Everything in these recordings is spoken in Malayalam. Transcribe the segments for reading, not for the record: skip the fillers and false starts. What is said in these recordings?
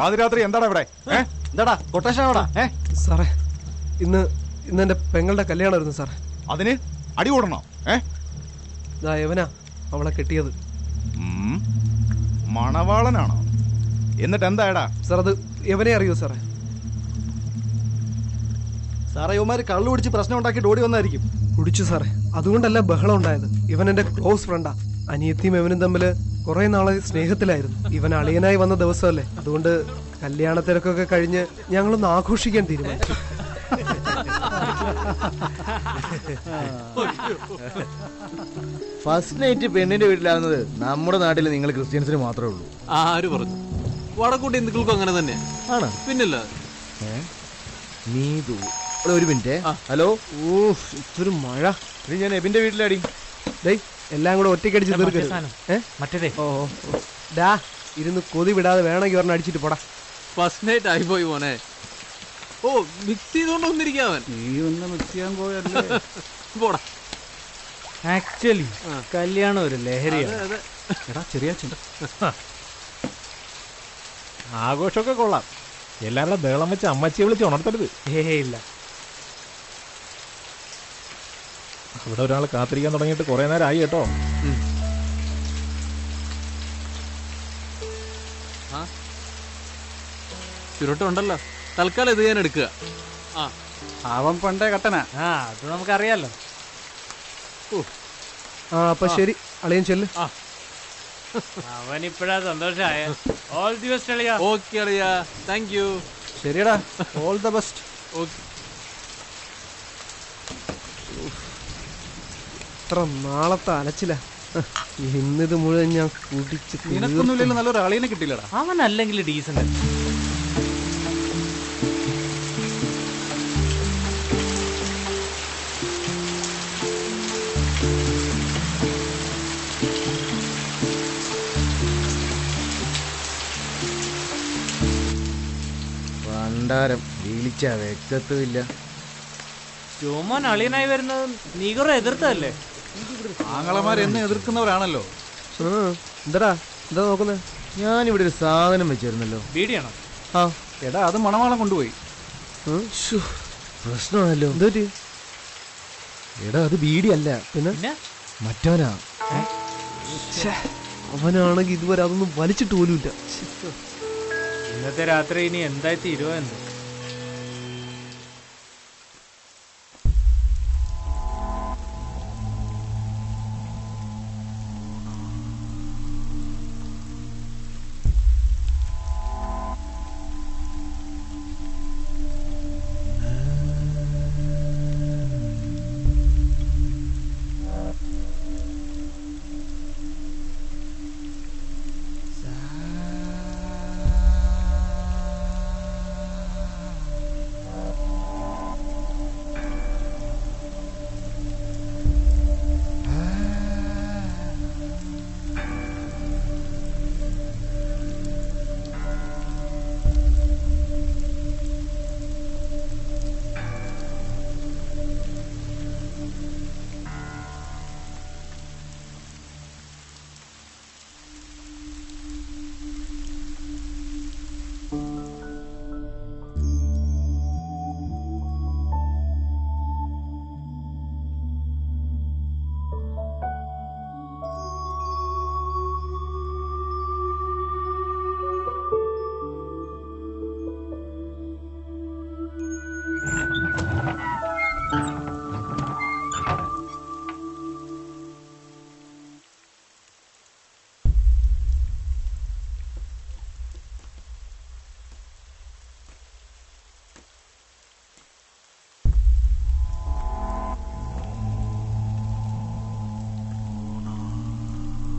ആദ്യരാത്രി എന്താടാ ഇവിടെ? എന്താടാ കൊട്ടേഷൻ എവിടാ? സാറേ, ഇന്ന് എന്റെ പെങ്ങളുടെ കല്യാണമായിരുന്നു സാറേ. അതിന് അടി കൂടണോ? എവനാ അവളെ കെട്ടിയത്? മണവാളനാണോ? എന്നിട്ട് എന്തായടാ? സാർ, അത് എവനെ അറിയോ സാറേ? സാറേ, ഇവന്മാര് കള്ളു പിടിച്ച് പ്രശ്നം ഉണ്ടാക്കിയിട്ട് ഓടി വന്നായിരിക്കും. കുടിച്ചു സാറേ, അതുകൊണ്ടല്ല ബഹളം ഉണ്ടായത്. ഇവൻ എന്റെ ക്ലോസ് ഫ്രണ്ടാ. അനിയത്തിയും ഇവനും തമ്മില് കുറെ നാളെ സ്നേഹത്തിലായിരുന്നു. ഇവൻ അളിയനായി വന്ന ദിവസമല്ലേ, അതുകൊണ്ട് കല്യാണത്തിരക്കൊക്കെ കഴിഞ്ഞ് ഞങ്ങളൊന്ന് ആഘോഷിക്കാൻ തീരുമാനിച്ചു. ഫസ്റ്റ് നൈറ്റ് പെണ്ണിന്റെ വീട്ടിലാവുന്നത് നമ്മുടെ നാട്ടിൽ നിങ്ങൾ ക്രിസ്ത്യൻസിന് മാത്രമേ ഉള്ളൂ. ആര് പറഞ്ഞു? വടക്കൂട്ടി ഹിന്ദുക്കൾക്കും അങ്ങനെ തന്നെ ആണ്. പിന്നില്ല. നീതു, ഒരു മിനിറ്റ്. ഹലോ. ഇതൊരു മഴ. ഞാൻ എബിന്റെ വീട്ടിലാടി. എല്ലാം കൂടെ ഒറ്റയ്ക്കടിച്ച് തീർക്കരുത്. ഡാ, ഇരുന്ന് കൊതി വിടാതെ വേണമെങ്കിൽ ഒരെണ്ണം അടിച്ചിട്ട് പോടാ. ഫസ്റ്റ് നൈറ്റ് ആയിപ്പോയി മോനെ. ഓ, മിക്സ് ചെയ്തോണ്ട് വന്നിരിക്കാവൻ. നീ ഒന്ന് മിക്സ് ചെയ്യാൻ പോയല്ലേ? പോടാ. ആക്ച്വലി കല്യാണം ഒരു ലഹരിയാണ്. ചെറിയ ആഘോഷമൊക്കെ കൊള്ളാം. എല്ലാവരുടെ ബഹളം വെച്ച് അമ്മച്ചിയെ വിളിച്ച് ഉണർത്തരുത്. ഇല്ല. അവിടെ ഒരാൾ കാത്തിരിക്കാൻ തുടങ്ങിയിട്ട് കുറെ നേരം ആയി കേട്ടോ. ചുരുട്ടുണ്ടല്ലോ, തൽക്കാലം ഇത് ഞാൻ എടുക്കുക. അവൻ പണ്ടേ കട്ടനാ. അത് നമുക്കറിയാലോ. അപ്പൊ ശരി, അളിയൻ ചെല്ല്. അവനിപ്പോഴാ സന്തോഷമായ. ഓൾ ദി ബെസ്റ്റ് അളിയാ. ഓക്കെ അളിയാ, താങ്ക് യു. ശരിയടാ, ഓൾ ദ ബെസ്റ്റ്. ഓക്കെ. ഇത്ര നാളത്തെ അലച്ചില്ല. ഇന്നിത് മുഴുവൻ ഞാൻ കുടിച്ച് നിനക്കൊന്നുമില്ലല്ലോ, നല്ലൊരു അളിയനെ കിട്ടിയില്ലടാ. അവൻ അല്ലെങ്കിൽ ഡീസന്റ്. പണ്ടാരം വിളിച്ച വ്യക്തത്വമില്ല. ചുമൻ അളിയനായി വരുന്നത് നീ കുറെ എതിർത്തതല്ലേ? ആങ്ങളമാരെന്ന് എതിർക്കുന്നവരാണല്ലോ. എന്താ നോക്കുന്നത്? ഞാനിവിടെ ഒരു സാധനം വെച്ചിരുന്നല്ലോ. ബീഡിയാണോ? എടാ, അത് മണവാളം കൊണ്ടുപോയി. പ്രശ്നമാണല്ലോ. എന്തോ എടാ, അത് ബീഡിയല്ല, പിന്നെ മറ്റവനാ. അവനാണെങ്കിൽ ഇതുവരെ അതൊന്നും വലിച്ചിട്ട് പോലുമില്ല. ഇന്നത്തെ രാത്രി ഇനി എന്തായി തീരുവോ എന്ന്.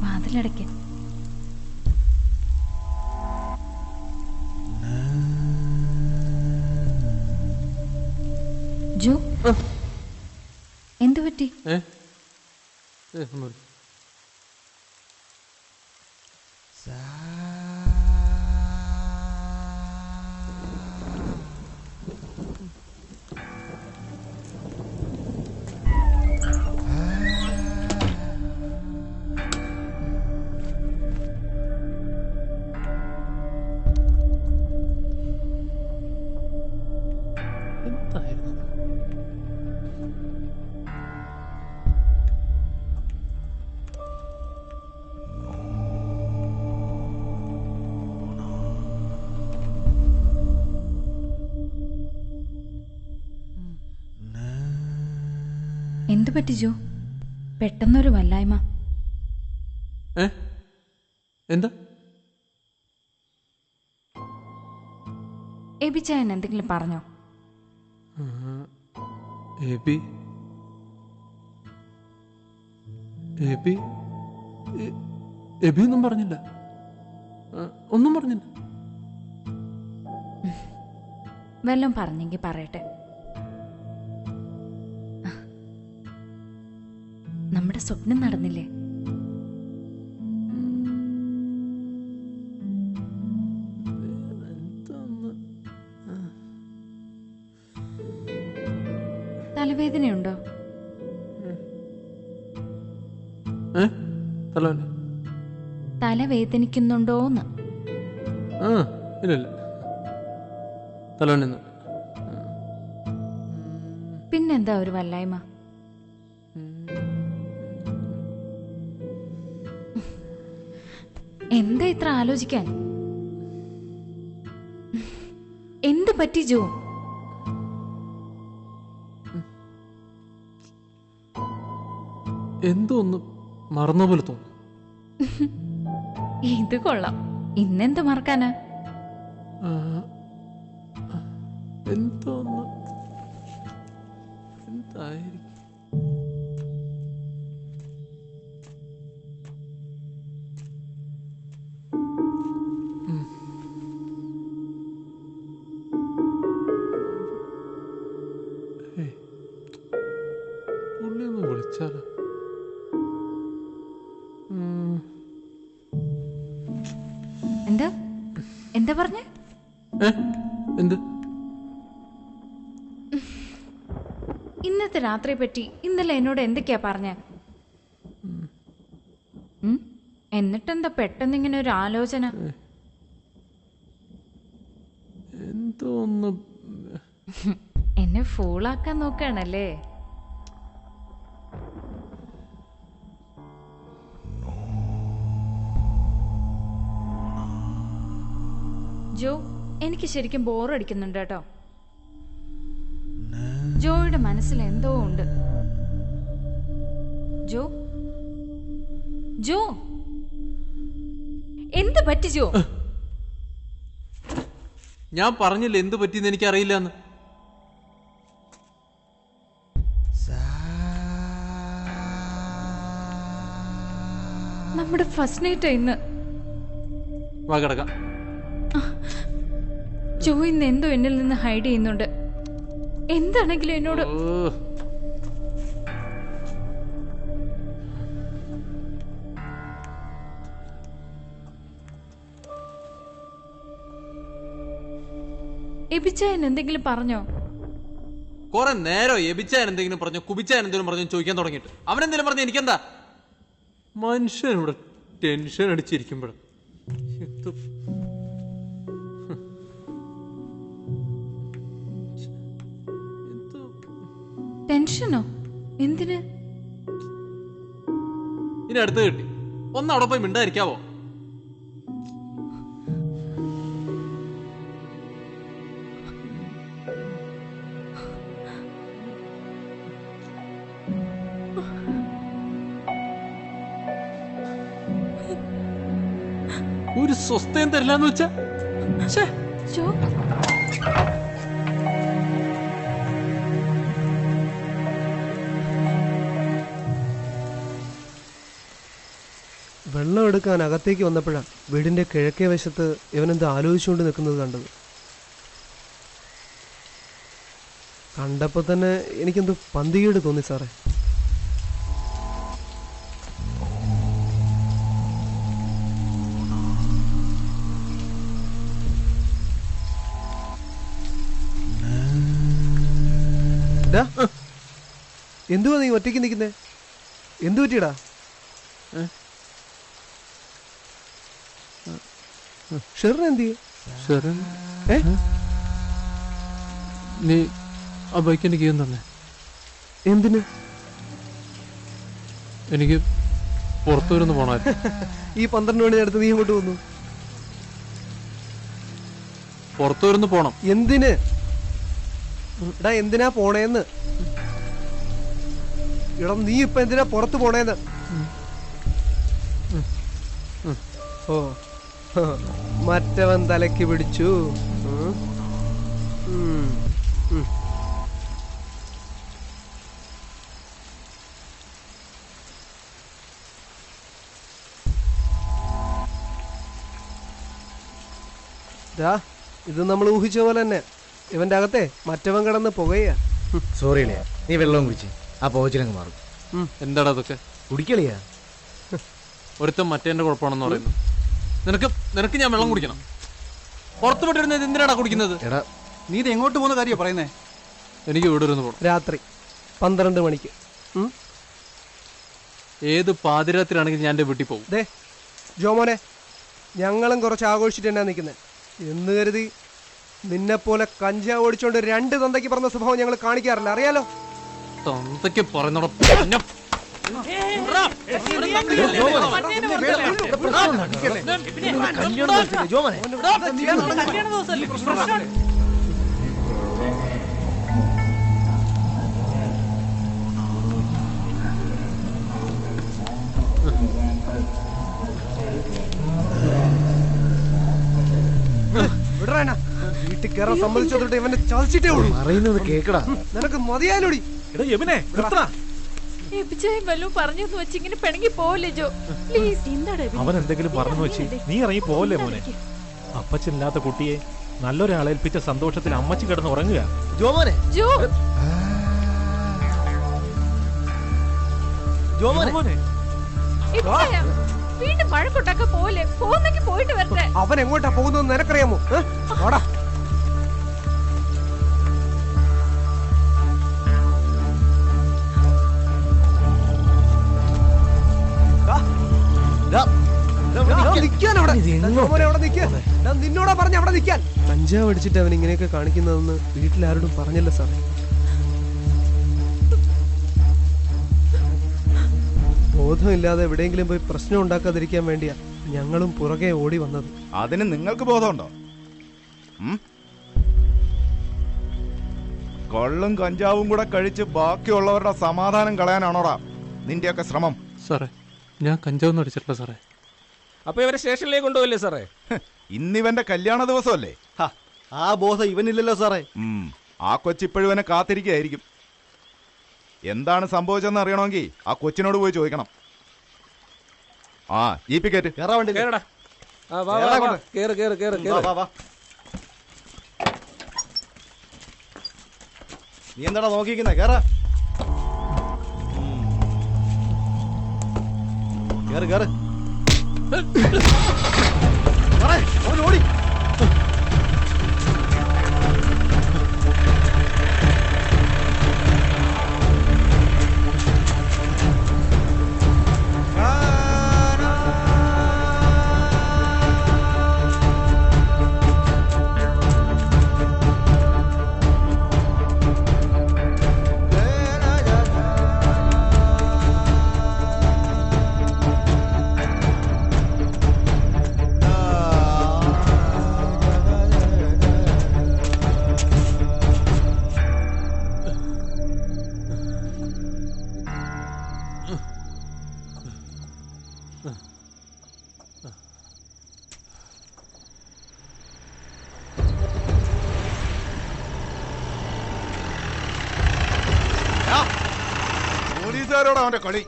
വാതിലടയ്ക്ക്. ജോ, എന്തു പറ്റി? എന്തു പറ്റി ജോ? പെട്ടെന്നൊരു വല്ലായ്മ. എന്താ? എബിച്ചായൻ എന്തെങ്കിലും പറഞ്ഞോ? എബി ഒന്നും പറഞ്ഞില്ല. ഒന്നും പറഞ്ഞില്ല. വല്ലതും പറഞ്ഞെങ്കിൽ പറയട്ടെ. നമ്മുടെ സ്വപ്നം നടന്നില്ലേ? തലവേദനയുണ്ടോ? തലവേദനിക്കുന്നുണ്ടോന്ന്? ഇല്ല, തലവേദന. പിന്നെന്താ ഒരു വല്ലായ്മ? എന്താ ഇത്ര ആലോചിക്കാൻ? എന്ത് പറ്റി ജോ? എന്തോ ഒന്ന് മറന്ന പോലെ തോന്നുന്നു. ഇത് കൊള്ളാം. ഇന്നെന്ത് മറക്കാനാ? എന്തോ ഒന്ന് എന്തായിരിക്കും? പുള്ളിയൊന്ന് വിളിച്ചാലോ? എന്താ എന്താ പറഞ്ഞേ? എന്ത്? ഇന്നത്തെ രാത്രിയെ പറ്റി ഇന്നലെ എന്നോട് എന്തൊക്കെയാ പറഞ്ഞ? എന്നിട്ടെന്താ പെട്ടെന്നിങ്ങനെ ഒരു ആലോചന? എന്തോ ഒന്ന് എന്നെ ഫൂളാക്കാൻ നോക്കുകയാണല്ലേ? ജോ, എനിക്ക് ശരിക്കും ബോറടിക്കുന്നുണ്ട് കേട്ടോ. ജോയുടെ മനസ്സിൽ എന്തോ ഉണ്ട്. ജോ, ജോ, എന്ത് പറ്റി ജോ? ഞാൻ പറഞ്ഞില്ല എന്ത് പറ്റിയെന്ന് എനിക്ക് അറിയില്ലെന്ന്. നമ്മുടെ ഫസ്റ്റ് നൈറ്റ് ഇന്ന്. വാ കിടക്കാം. ജോ ഇന്ന് എന്തോ എന്നിൽ നിന്ന് ഹൈഡ് ചെയ്യുന്നുണ്ട്. എന്താണെങ്കിലും എന്നോട്. എബിച്ചായൻ എന്തെങ്കിലും പറഞ്ഞോ? കുറെ നേരം എബിച്ചായൻ എന്തെങ്കിലും പറഞ്ഞോ, കുബിച്ചായൻ എന്തെങ്കിലും പറഞ്ഞോ ചോദിക്കാൻ തുടങ്ങിയിട്ട്. അവനെന്തെങ്കിലും പറഞ്ഞ എനിക്കെന്താ? മനുഷ്യൻ ഇവിടെ ടെൻഷൻ അടിച്ചിരിക്കുമ്പോഴ ടെൻഷനോ? എന്തിന്? ഇനി അടുത്ത് കിട്ടി. ഒന്ന് അവിടെ പോയി മിണ്ടായിരിക്കാവോ? ഒരു സ്വസ്ഥയും തരില്ലാന്ന് വെച്ചാ വെള്ളം എടുക്കാൻ അകത്തേക്ക് വന്നപ്പോഴാണ് വീടിന്റെ കിഴക്കേ വശത്ത് ഇവനെന്ത് ആലോചിച്ചുകൊണ്ട് നിൽക്കുന്നത് കണ്ടത്. കണ്ടപ്പോൾ തന്നെ എനിക്കെന്തോ പന്തികേട് തോന്നി സാറേ. എന്തുവാ നീ ഒറ്റയ്ക്ക് നിൽക്കുന്നേ? എന്തു പറ്റിയടാ? ഷെറിൻ എന്ത് ചെയ്യും? നീ ആ ബൈക്ക് എനിക്ക് ചെയ്യാൻ തന്നെ. എന്തിന്? എനിക്ക് പുറത്തു വരുന്ന പോണായിരുന്നു. ഈ 12 മണി നേരത്ത് നീ ഇങ്ങോട്ട് വന്നു? പുറത്തു വരുന്ന പോണം. എന്തിന്? എടാ എന്തിനാ പോണേന്ന്? എടാ നീ ഇപ്പൊ എന്തിനാ പുറത്തു പോണേന്ന്? ഓ മറ്റവൻ തലക്ക് പിടിച്ചു. ഇത് നമ്മൾ ഊഹിച്ച പോലെ തന്നെ ഇവന്റെ അകത്തെ മറ്റവൻ കിടന്ന് പുകയാ. സോറി അളിയാ, നീ വെള്ളവും കുടിച്ച് ആ പോച്ചിലങ്ങ് മാറും. എന്താടാ അതൊക്കെ? കുടിക്കളിയാ. ഒരുത്തം മറ്റേന്റെ കുഴപ്പമാണെന്ന് പറയുന്നു. നിനക്ക് ഞാൻ വെള്ളം കുടിക്കണം. പുറത്തു വിട്ടിരുന്നത് എന്തിനാടാ കുടിക്കുന്നത്? എടാ നീ ഇത് എങ്ങോട്ട് പോകുന്ന കാര്യമാണ് പറയുന്നേ? എനിക്ക് ഇവിടെ ഇരുന്ന് പോകണം. രാത്രി 12 മണിക്ക്. ഏത് പാതിരാത്രിയാണെങ്കിൽ ഞാൻ എൻ്റെ വീട്ടിൽ പോകും. ദേ ജോമോനെ, ഞങ്ങളും കുറച്ച് ആഘോഷിച്ചിട്ട് എന്നാ നിൽക്കുന്നത് എന്ന് കരുതി നിന്നെപ്പോലെ കഞ്ചാവ് ഓടിച്ചോണ്ട് 2 തന്തയ്ക്ക് പറഞ്ഞ സ്വഭാവം ഞങ്ങൾ കാണിക്കാറില്ല, അറിയാലോ. തന്തയ്ക്ക് പറയുന്നോടെ വിടറാനാ, വീട്ടിൽ കയറാൻ സമ്മതിച്ചോട്ട് ഇവന്റെ ചതിച്ചിട്ടേ ഉള്ളൂ. പറയുന്നത് കേക്കടാ. നിനക്ക് മതിയാലോടി. വല്ലതും പറഞ്ഞു വെച്ചിങ്ങനെ പിണങ്ങി പോവല്ലേ ജോ, പ്ലീസ്. എന്താണ് അവൻ എന്തെങ്കിലും പറഞ്ഞു വെച്ച് നീ ഇറങ്ങി പോവല്ലേ മോനെ? അപ്പച്ചനില്ലാത്ത കുട്ടിയെ നല്ലൊരാളെ ഏൽപ്പിച്ച സന്തോഷത്തിൽ അമ്മച്ചി കിടന്ന് ഉറങ്ങുക. ജോമോനെ, ജോ, ജോമോനെ, എപ്പോഴാ വീണ്ടും മഴക്കൊട്ടൊക്കെ പോലെ പോകുന്നെങ്കിൽ പോയിട്ട് വരട്ടെ. അവൻ എങ്ങോട്ടാ പോകുന്നത് നിനക്കറിയാമോ? ഓടാ. നിന്നോടാ പറഞ്ഞ അവിടെ നിൽക്കാൻ. കഞ്ചാവ് അടിച്ചിട്ട് അവൻ ഇങ്ങനെയൊക്കെ കാണിക്കുന്നതെന്ന് വീട്ടിലാരോടും പറഞ്ഞില്ല സാർ. ബോധമില്ലാതെ എവിടെയെങ്കിലും പോയി പ്രശ്നം ഉണ്ടാക്കാതിരിക്കാൻ വേണ്ടിയാ ഞങ്ങളും പുറകെ ഓടി വന്നത്. അതിന് നിങ്ങൾക്ക് ബോധമുണ്ടോ? കള്ളും കഞ്ചാവും കൂടെ കഴിച്ച് ബാക്കിയുള്ളവരുടെ സമാധാനം കളയാനാണോടാ നിന്റെയൊക്കെ ശ്രമം? സാറേ, ഞാൻ കഞ്ചാവൊന്നും അടിച്ചിട്ടില്ല സാറേ. അപ്പൊ ഇവരെ സ്റ്റേഷനിലേക്ക് കൊണ്ടുപോയില്ലേ സാറേ? ഇന്നിവന്റെ കല്യാണ ദിവസമല്ലേ? ആ ബോധം ഇവനില്ലല്ലോ സാറേ. ആ കൊച്ചിപ്പോഴും ഇവനെ കാത്തിരിക്കുകയായിരിക്കും. എന്താണ് സംഭവിച്ചതെന്ന് അറിയണമെങ്കിൽ ആ കൊച്ചിനോട് പോയി ചോദിക്കണം. ആ ജീപ്പി കയറ്റ്. നീ എന്താടാ നോക്കിയിരിക്കുന്നേ? കേറാ, കേറ് കേറ്. അവൻ ഓടി. പോലീസുകാരോട് അവന്റെ കളി.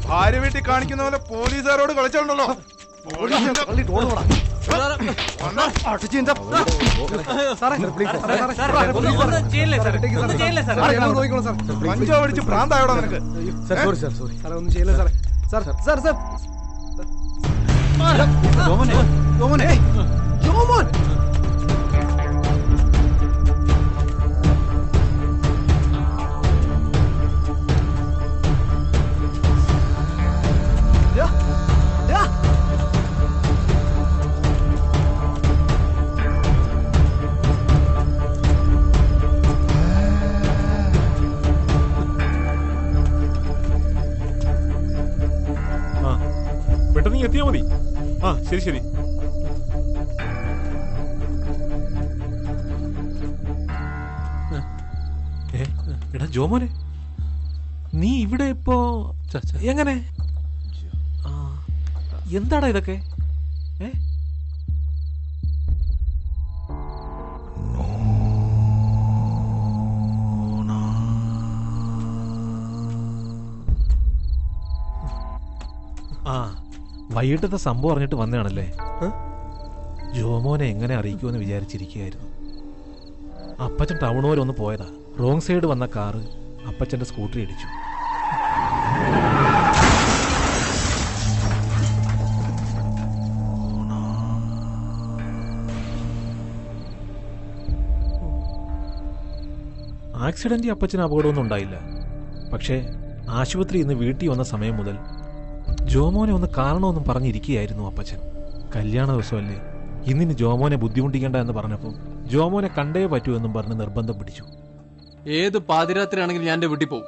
ഭാര്യ വീട്ടിൽ കാണിക്കുന്ന പോലെ പോലീസുകാരോട് കളിച്ചോണ്ടല്ലോ. കഞ്ചാവ് അടിച്ച് ഭ്രാന്തായോടാ നിനക്ക്? ഒന്നും ചെയ്യില്ല സാറേ. Sir sir sir Jomon. പെട്ടെന്ന് എത്തിയാ മതി. ആ ശരി ശരി. എടാ ജോമോനെ, നീ ഇവിടെ ഇപ്പോ എങ്ങനെ ആ, എന്താടാ ഇതൊക്കെ ഏ ആ വൈകിട്ടത്തെ സംഭവം അറിഞ്ഞിട്ട് വന്നതാണല്ലേ ജോമോനെ എങ്ങനെ അറിയിക്കുമെന്ന് വിചാരിച്ചിരിക്കുകയായിരുന്നു. അപ്പച്ചൻ ടൗൺ വരെ ഒന്ന് പോയതാ. റോങ് സൈഡ് വന്ന കാറ് അപ്പച്ചന്റെ സ്കൂട്ടറി ഇടിച്ചു. ആക്സിഡന്റ് അപ്പച്ചന് അപകടമൊന്നും ഉണ്ടായില്ല. പക്ഷേ ആശുപത്രി ഇന്ന് വീട്ടിൽ വന്ന സമയം മുതൽ ജോമോനെ ഒന്ന് കാണണമെന്നും പറഞ്ഞിരിക്കുകയായിരുന്നു അപ്പച്ചൻ. കല്യാണ ദിവസമല്ലേ, ഇന്നിന് ജോമോനെ ബുദ്ധിമുട്ടിക്കേണ്ട എന്ന് പറഞ്ഞപ്പോൾ ജോമോനെ കണ്ടേ പറ്റൂ എന്നും പറഞ്ഞ് നിർബന്ധം പിടിച്ചു. ഏത് പാതിരാത്രി ആണെങ്കിലും ഞാൻ എൻ്റെ വീട്ടിൽ പോകും.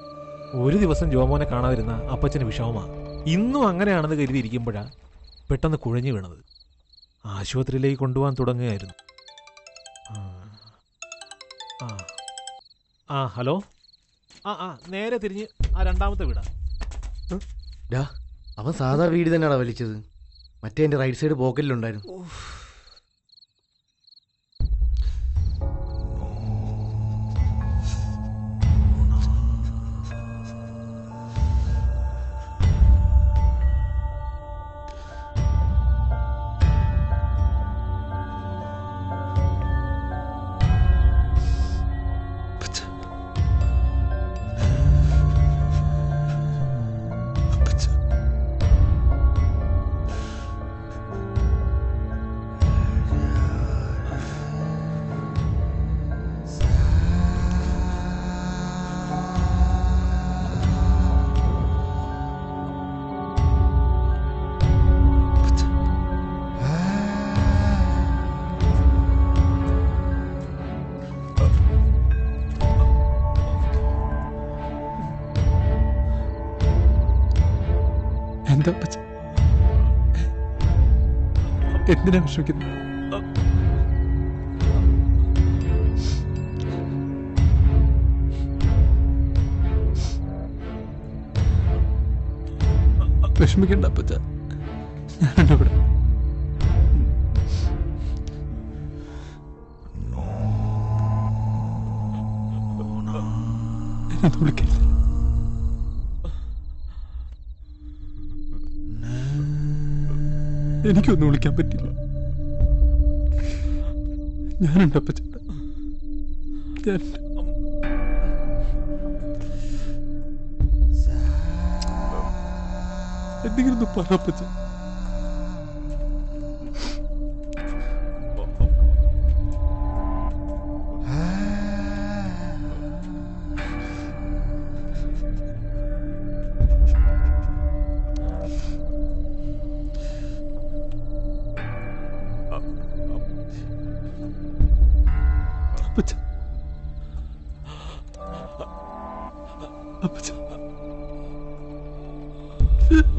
ഒരു ദിവസം ജോമോനെ കാണാതിരുന്ന അപ്പച്ചന് വിഷമമാ. ഇന്നും അങ്ങനെയാണെന്ന് കരുതിയിരിക്കുമ്പോഴാ പെട്ടെന്ന് കുഴഞ്ഞു വീണത്. ആശുപത്രിയിലേക്ക് കൊണ്ടുപോകാൻ തുടങ്ങുകയായിരുന്നു. ഹലോ. നേരെ തിരിഞ്ഞ് ആ രണ്ടാമത്തെ വീടാ. അവൻ സാധാ വീട് തന്നെയാണോ വലിച്ചത്? മറ്റേ എൻ്റെ റൈറ്റ് സൈഡ് പോക്കറ്റിലുണ്ടായിരുന്നു. എന്താ അപ്പച്ച, എന്തിനാ വിഷമിക്കുന്നത്? വിഷമിക്കണ്ട അപ്പച്ച, ഞാനുണ്ട് ഇവിടെ. എന്നെ വിളിക്കരുത്. എനിക്കൊന്നും വിളിക്കാൻ പറ്റില്ല. ഞാനുണ്ട് അപ്പച്ച, ഞാനുണ്ട്. എന്തെങ്കിലും ഒന്ന് പറ അപ്പച്ച. അപ്പച്ച, അപ്പച്ച,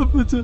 അപ്പച്ച.